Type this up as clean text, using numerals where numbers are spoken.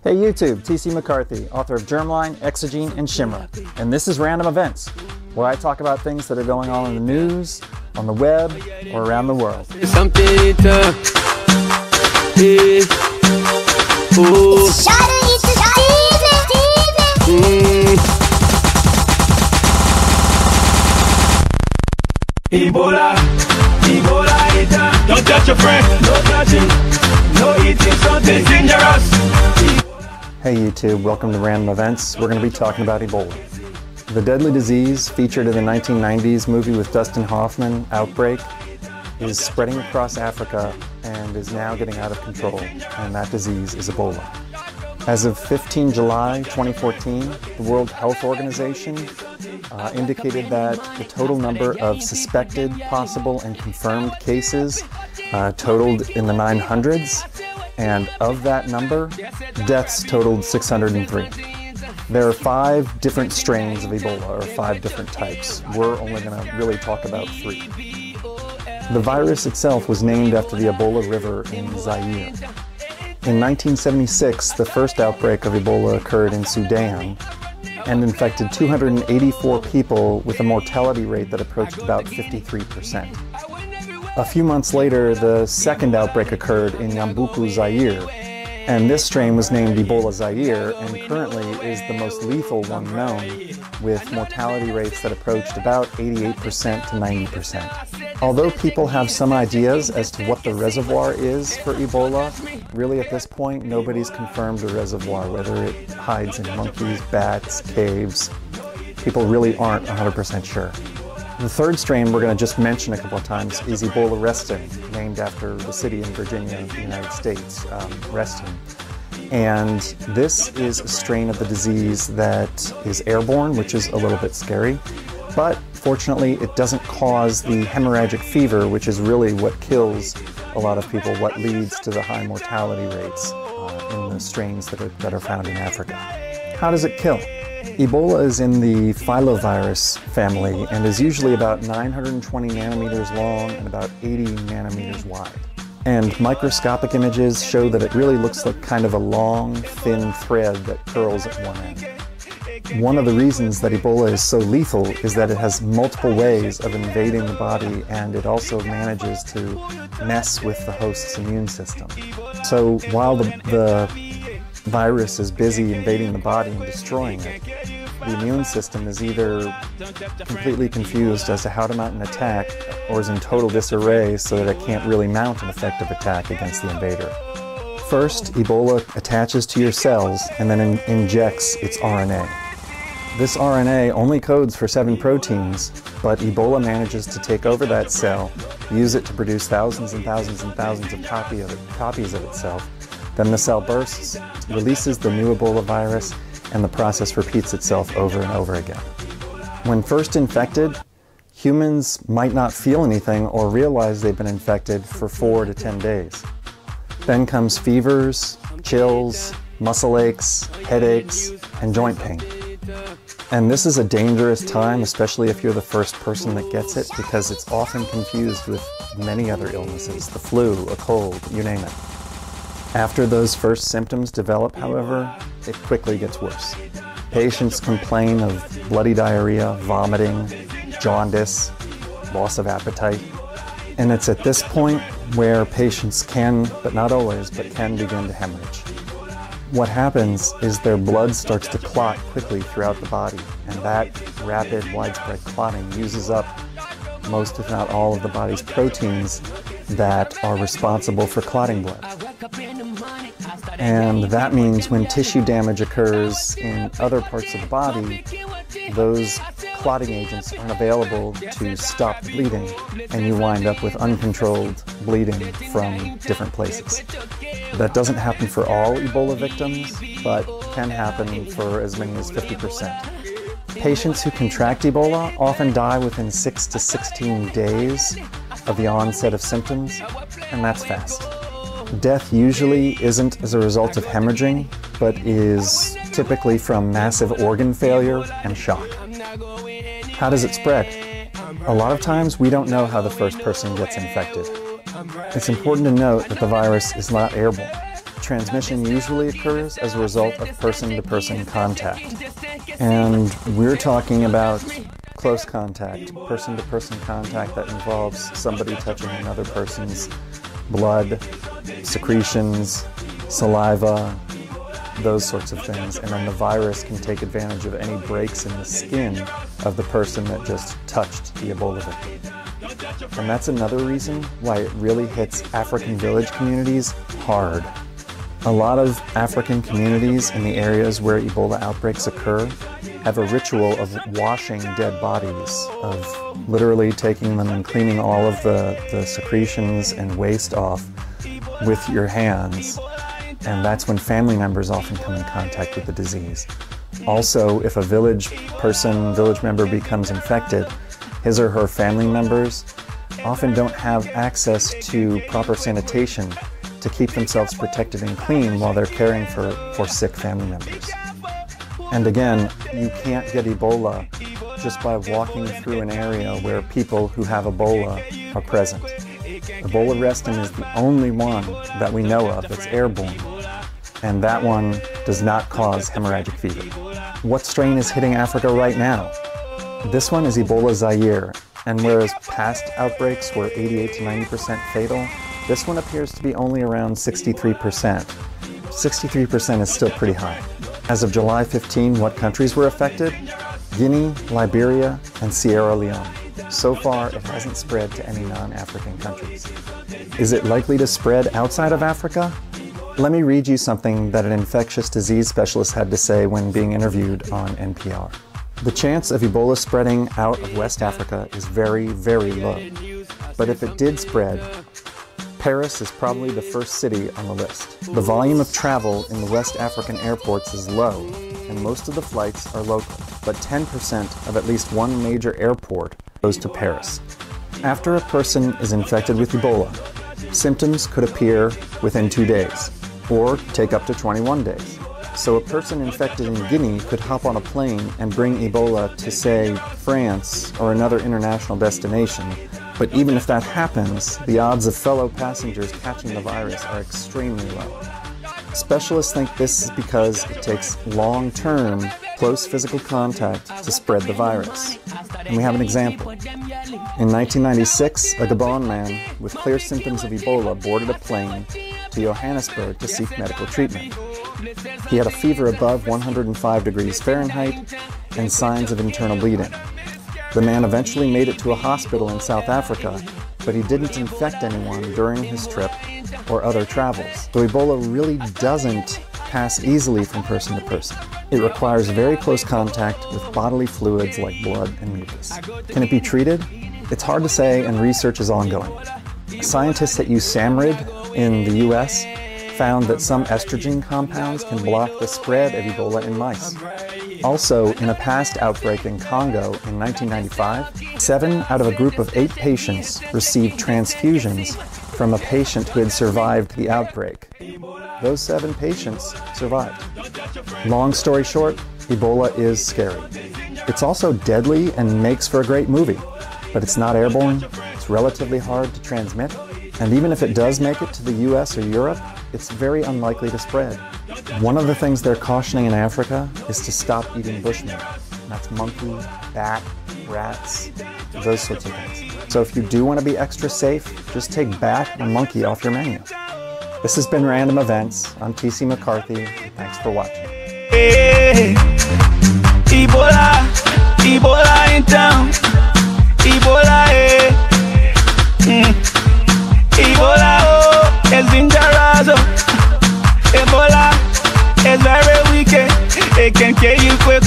Hey YouTube, TC McCarthy, author of Germline, Exogene, and Chimera. And this is Random Events, where I talk about things that are going on in the news, on the web, or around the world. Ebola, Ebola, don't touch your friend, no touching, no eating something dangerous. Hey YouTube, welcome to Random Events. We're going to be talking about Ebola. The deadly disease featured in the 1990s movie with Dustin Hoffman, Outbreak, is spreading across Africa and is now getting out of control, and that disease is Ebola. As of 15 July 2014, the World Health Organization indicated that the total number of suspected, possible, and confirmed cases totaled in the 900s, and of that number, deaths totaled 603. There are 5 different strains of Ebola, or 5 different types. We're only going to really talk about 3. The virus itself was named after the Ebola River in Zaire. In 1976, the first outbreak of Ebola occurred in Sudan and infected 284 people with a mortality rate that approached about 53%. A few months later, the second outbreak occurred in Ebola Zaire, and this strain was named Ebola Zaire and currently is the most lethal one known, with mortality rates that approached about 88% to 90%. Although people have some ideas as to what the reservoir is for Ebola, really at this point nobody's confirmed the reservoir, whether it hides in monkeys, bats, caves. People really aren't 100% sure. The third strain we're going to just mention a couple of times is Ebola Reston, named after the city in Virginia, the United States, Reston. And this is a strain of the disease that is airborne, which is a little bit scary, but fortunately it doesn't cause the hemorrhagic fever, which is really what kills a lot of people, what leads to the high mortality rates in the strains that are found in Africa. How does it kill? Ebola is in the filovirus family and is usually about 920 nanometers long and about 80 nanometers wide. And microscopic images show that it really looks like kind of a long, thin thread that curls at one end. One of the reasons that Ebola is so lethal is that it has multiple ways of invading the body, and it also manages to mess with the host's immune system. So while the virus is busy invading the body and destroying it, the immune system is either completely confused as to how to mount an attack or is in total disarray so that it can't really mount an effective attack against the invader. First, Ebola attaches to your cells and then injects its RNA. This RNA only codes for 7 proteins, but Ebola manages to take over that cell, use it to produce thousands and thousands and thousands of copies of itself. Then the cell bursts, releases the new Ebola virus, and the process repeats itself over and over again. When first infected, humans might not feel anything or realize they've been infected for 4 to 10 days. Then comes fevers, chills, muscle aches, headaches, and joint pain. And this is a dangerous time, especially if you're the first person that gets it, because it's often confused with many other illnesses, the flu, a cold, you name it. After those first symptoms develop, however, it quickly gets worse. Patients complain of bloody diarrhea, vomiting, jaundice, loss of appetite. And it's at this point where patients can, but not always, but can begin to hemorrhage. What happens is their blood starts to clot quickly throughout the body, and that rapid, widespread clotting uses up most, if not all, of the body's proteins that are responsible for clotting blood. And that means when tissue damage occurs in other parts of the body, those clotting agents aren't available to stop the bleeding, and you wind up with uncontrolled bleeding from different places. That doesn't happen for all Ebola victims, but can happen for as many as 50%. Patients who contract Ebola often die within 6 to 16 days of the onset of symptoms, and that's fast. Death usually isn't as a result of hemorrhaging, but is typically from massive organ failure and shock. How does it spread? A lot of times we don't know how the first person gets infected. It's important to note that the virus is not airborne. transmission usually occurs as a result of person-to-person contact. And we're talking about close contact, person-to-person contact that involves somebody touching another person's blood, secretions, saliva, those sorts of things. And then the virus can take advantage of any breaks in the skin of the person that just touched the Ebola victim. And that's another reason why it really hits African village communities hard. A lot of African communities in the areas where Ebola outbreaks occur have a ritual of washing dead bodies, of literally taking them and cleaning all of the secretions and waste off with your hands. And that's when family members often come in contact with the disease. Also, if a village member becomes infected, his or her family members often don't have access to proper sanitation to keep themselves protected and clean while they're caring for sick family members. And again, you can't get Ebola just by walking through an area where people who have Ebola are present. Ebola restin is the only one that we know of that's airborne, and that one does not cause hemorrhagic fever. What strain is hitting Africa right now? This one is Ebola Zaire, and whereas past outbreaks were 88 to 90% fatal, this one appears to be only around 63%. 63% is still pretty high. As of July 15, what countries were affected? Guinea, Liberia, and Sierra Leone. So far, it hasn't spread to any non-African countries. Is it likely to spread outside of Africa? Let me read you something that an infectious disease specialist had to say when being interviewed on NPR. The chance of Ebola spreading out of West Africa is very, very low. But if it did spread, Paris is probably the first city on the list. The volume of travel in the West African airports is low, and most of the flights are local. But 10% of at least one major airport goes to Paris. After a person is infected with Ebola, symptoms could appear within 2 days, or take up to 21 days. So a person infected in Guinea could hop on a plane and bring Ebola to, say, France or another international destination. But even if that happens, the odds of fellow passengers catching the virus are extremely low. Specialists think this is because it takes long-term, close physical contact to spread the virus. And we have an example. In 1996, a Gabon man with clear symptoms of Ebola boarded a plane to Johannesburg to seek medical treatment. He had a fever above 105 degrees Fahrenheit and signs of internal bleeding. The man eventually made it to a hospital in South Africa, but he didn't infect anyone during his trip or other travels. So Ebola really doesn't pass easily from person to person. It requires very close contact with bodily fluids like blood and mucus. Can it be treated? It's hard to say, and research is ongoing. Scientists at USAMRIID in the US found that some estrogen compounds can block the spread of Ebola in mice. Also, in a past outbreak in Congo in 1995, 7 out of a group of 8 patients received transfusions from a patient who had survived the outbreak. Those 7 patients survived. Long story short, Ebola is scary. It's also deadly and makes for a great movie, but it's not airborne, it's relatively hard to transmit, and even if it does make it to the US or Europe, it's very unlikely to spread. One of the things they're cautioning in Africa is to stop eating bushmeat. That's monkey, bat, rats, those sorts of things. So if you do want to be extra safe, just take bat and monkey off your menu. This has been Random Events. I'm TC McCarthy. Thanks for watching. Hey, Ebola, Ebola in town. Ebola, Ebola, oh, it's dangerous. Ebola is very wicked. It can kill you quick.